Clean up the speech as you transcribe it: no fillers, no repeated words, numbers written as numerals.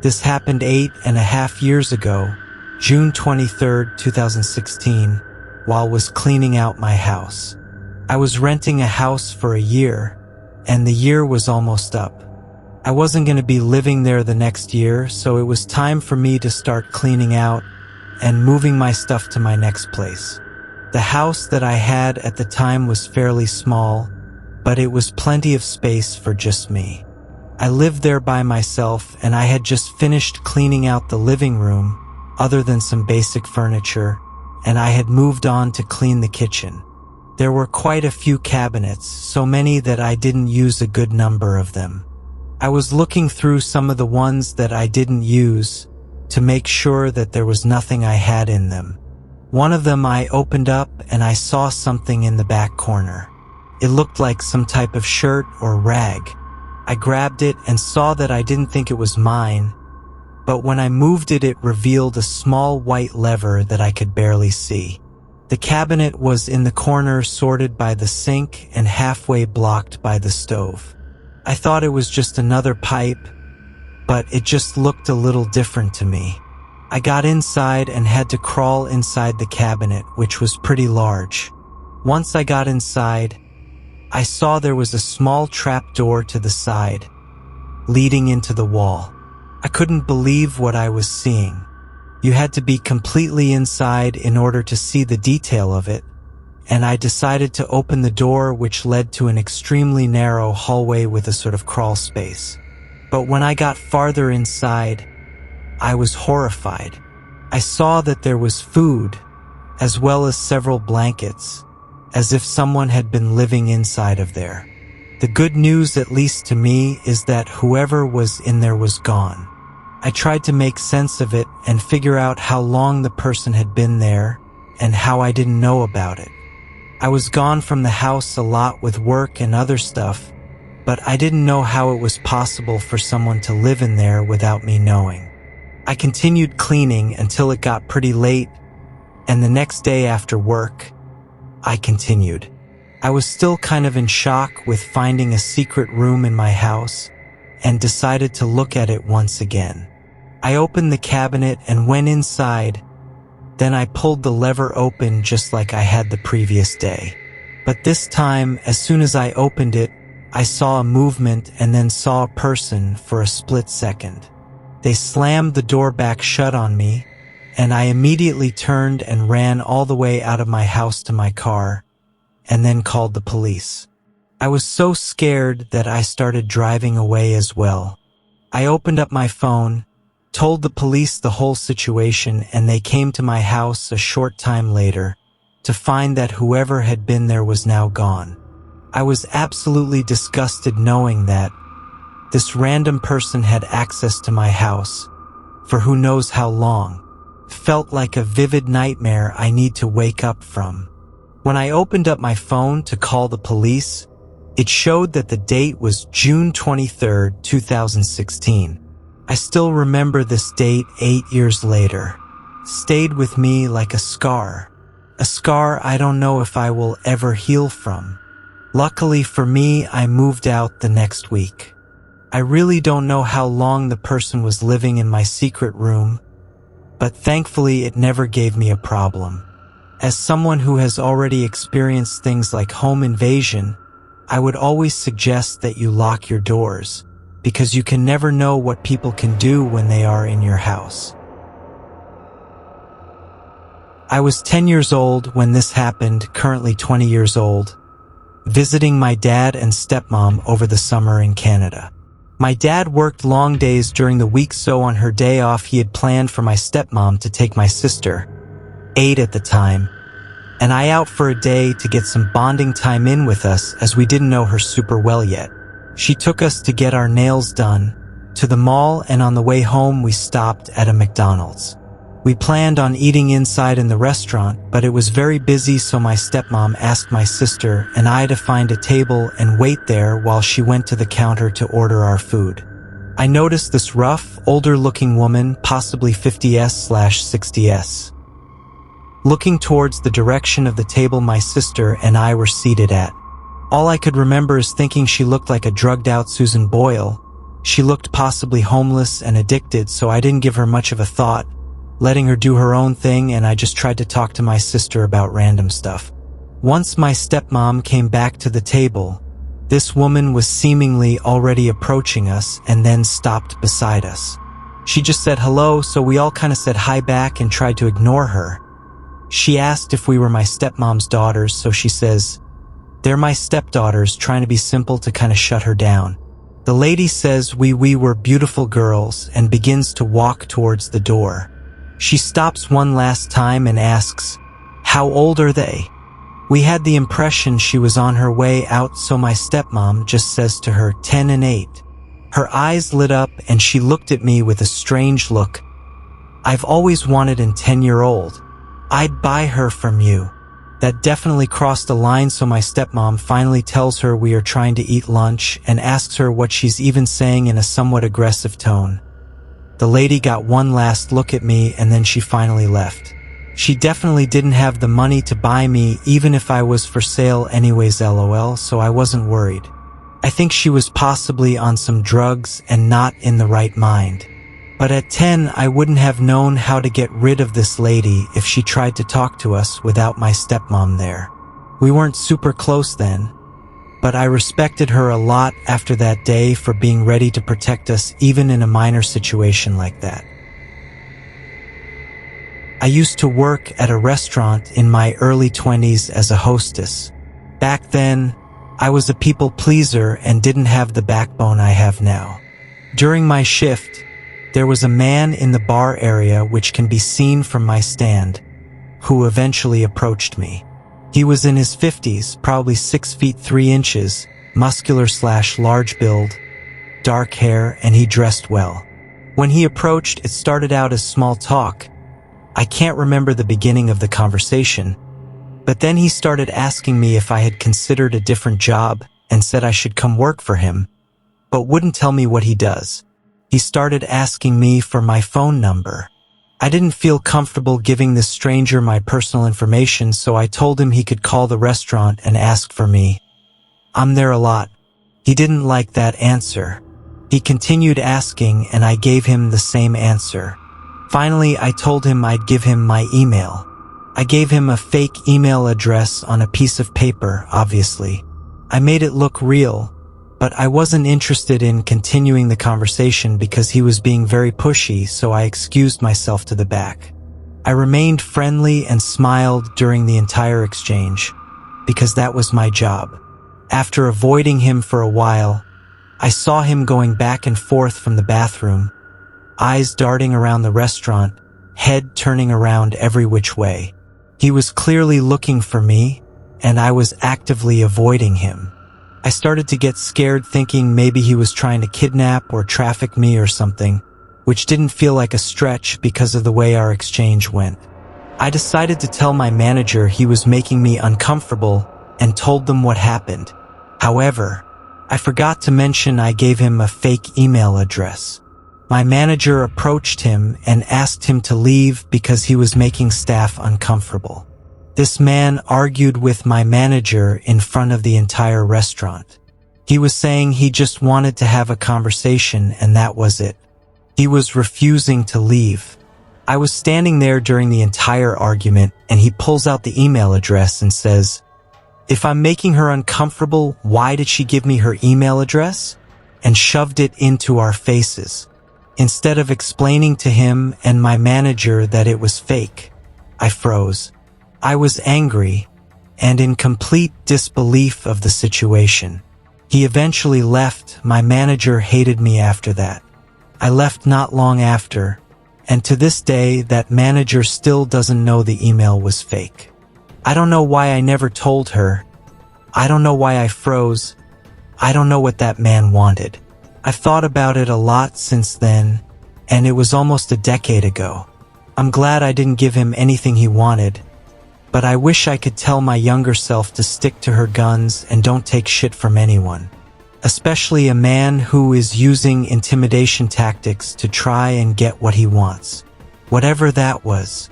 This happened 8.5 years ago, June 23rd, 2016, while was cleaning out my house. I was renting a house for a year, and the year was almost up. I wasn't going to be living there the next year, so it was time for me to start cleaning out and moving my stuff to my next place. The house that I had at the time was fairly small, but it was plenty of space for just me. I lived there by myself, and I had just finished cleaning out the living room, other than some basic furniture, and I had moved on to clean the kitchen. There were quite a few cabinets, so many that I didn't use a good number of them. I was looking through some of the ones that I didn't use to make sure that there was nothing I had in them. One of them I opened up and I saw something in the back corner. It looked like some type of shirt or rag. I grabbed it and saw that I didn't think it was mine, but when I moved it, it revealed a small white lever that I could barely see. The cabinet was in the corner, sorted by the sink and halfway blocked by the stove. I thought it was just another pipe, but it just looked a little different to me. I got inside and had to crawl inside the cabinet, which was pretty large. Once I got inside, I saw there was a small trap door to the side, leading into the wall. I couldn't believe what I was seeing. You had to be completely inside in order to see the detail of it, and I decided to open the door, which led to an extremely narrow hallway with a sort of crawl space. But when I got farther inside, I was horrified. I saw that there was food, as well as several blankets, as if someone had been living inside of there. The good news, at least to me, is that whoever was in there was gone. I tried to make sense of it and figure out how long the person had been there and how I didn't know about it. I was gone from the house a lot with work and other stuff, but I didn't know how it was possible for someone to live in there without me knowing. I continued cleaning until it got pretty late, and the next day after work, I continued. I was still kind of in shock with finding a secret room in my house and decided to look at it once again. I opened the cabinet and went inside. Then I pulled the lever open just like I had the previous day. But this time, as soon as I opened it, I saw a movement and then saw a person for a split second. They slammed the door back shut on me, and I immediately turned and ran all the way out of my house to my car, and then called the police. I was so scared that I started driving away as well. I opened up my phone, told the police the whole situation, and they came to my house a short time later to find that whoever had been there was now gone. I was absolutely disgusted knowing that this random person had access to my house for who knows how long. Felt like a vivid nightmare I need to wake up from. When I opened up my phone to call the police, it showed that the date was June 23rd, 2016. I still remember this date 8 years later. Stayed with me like a scar. A scar I don't know if I will ever heal from. Luckily for me, I moved out the next week. I really don't know how long the person was living in my secret room, but thankfully it never gave me a problem. As someone who has already experienced things like home invasion, I would always suggest that you lock your doors, because you can never know what people can do when they are in your house. I was 10 years old when this happened, currently 20 years old, visiting my dad and stepmom over the summer in Canada. My dad worked long days during the week, so on her day off he had planned for my stepmom to take my sister, 8 at the time, and I out for a day to get some bonding time in with us, as we didn't know her super well yet. She took us to get our nails done, to the mall, and on the way home we stopped at a McDonald's. We planned on eating inside in the restaurant, but it was very busy, so my stepmom asked my sister and I to find a table and wait there while she went to the counter to order our food. I noticed this rough, older-looking woman, possibly 50s/60s, looking towards the direction of the table my sister and I were seated at. All I could remember is thinking she looked like a drugged-out Susan Boyle, She looked possibly homeless and addicted, so I didn't give her much of a thought, letting her do her own thing, and I just tried to talk to my sister about random stuff. Once my stepmom came back to the table, this woman was seemingly already approaching us and then stopped beside us. She just said hello, so we all kind of said hi back and tried to ignore her. She asked if we were my stepmom's daughters, so she says, "They're my stepdaughters," trying to be simple to kind of shut her down. The lady says we were beautiful girls and begins to walk towards the door. She stops one last time and asks, "How old are they?" We had the impression she was on her way out, so my stepmom just says to her, 10 and 8. Her eyes lit up and she looked at me with a strange look. "I've always wanted a 10-year-old. I'd buy her from you." That definitely crossed a line, so my stepmom finally tells her we are trying to eat lunch and asks her what she's even saying in a somewhat aggressive tone. The lady got one last look at me and then she finally left. She definitely didn't have the money to buy me even if I was for sale anyways, lol, so I wasn't worried. I think she was possibly on some drugs and not in the right mind. But at 10, I wouldn't have known how to get rid of this lady if she tried to talk to us without my stepmom there. We weren't super close then, but I respected her a lot after that day for being ready to protect us even in a minor situation like that. I used to work at a restaurant in my early 20s as a hostess. Back then, I was a people pleaser and didn't have the backbone I have now. During my shift, there was a man in the bar area, which can be seen from my stand, who eventually approached me. He was in his 50s, probably 6 feet 3 inches, muscular/large build, dark hair, and he dressed well. When he approached, it started out as small talk. I can't remember the beginning of the conversation, but then he started asking me if I had considered a different job and said I should come work for him, but wouldn't tell me what he does. He started asking me for my phone number. I didn't feel comfortable giving this stranger my personal information, so I told him he could call the restaurant and ask for me. I'm there a lot. He didn't like that answer. He continued asking and I gave him the same answer. Finally, I told him I'd give him my email. I gave him a fake email address on a piece of paper, obviously. I made it look real, but I wasn't interested in continuing the conversation because he was being very pushy, so I excused myself to the back. I remained friendly and smiled during the entire exchange, because that was my job. After avoiding him for a while, I saw him going back and forth from the bathroom, eyes darting around the restaurant, head turning around every which way. He was clearly looking for me, and I was actively avoiding him. I started to get scared, thinking maybe he was trying to kidnap or traffic me or something, which didn't feel like a stretch because of the way our exchange went. I decided to tell my manager he was making me uncomfortable and told them what happened. However, I forgot to mention I gave him a fake email address. My manager approached him and asked him to leave because he was making staff uncomfortable. This man argued with my manager in front of the entire restaurant. He was saying he just wanted to have a conversation and that was it. He was refusing to leave. I was standing there during the entire argument and he pulls out the email address and says, "If I'm making her uncomfortable, why did she give me her email address?" and shoved it into our faces. Instead of explaining to him and my manager that it was fake, I froze. I was angry and in complete disbelief of the situation. He eventually left. My manager hated me after that. I left not long after, and to this day that manager still doesn't know the email was fake. I don't know why I never told her. I don't know why I froze. I don't know what that man wanted. I've thought about it a lot since then, and it was almost a decade ago. I'm glad I didn't give him anything he wanted, but I wish I could tell my younger self to stick to her guns and don't take shit from anyone, especially a man who is using intimidation tactics to try and get what he wants. Whatever that was.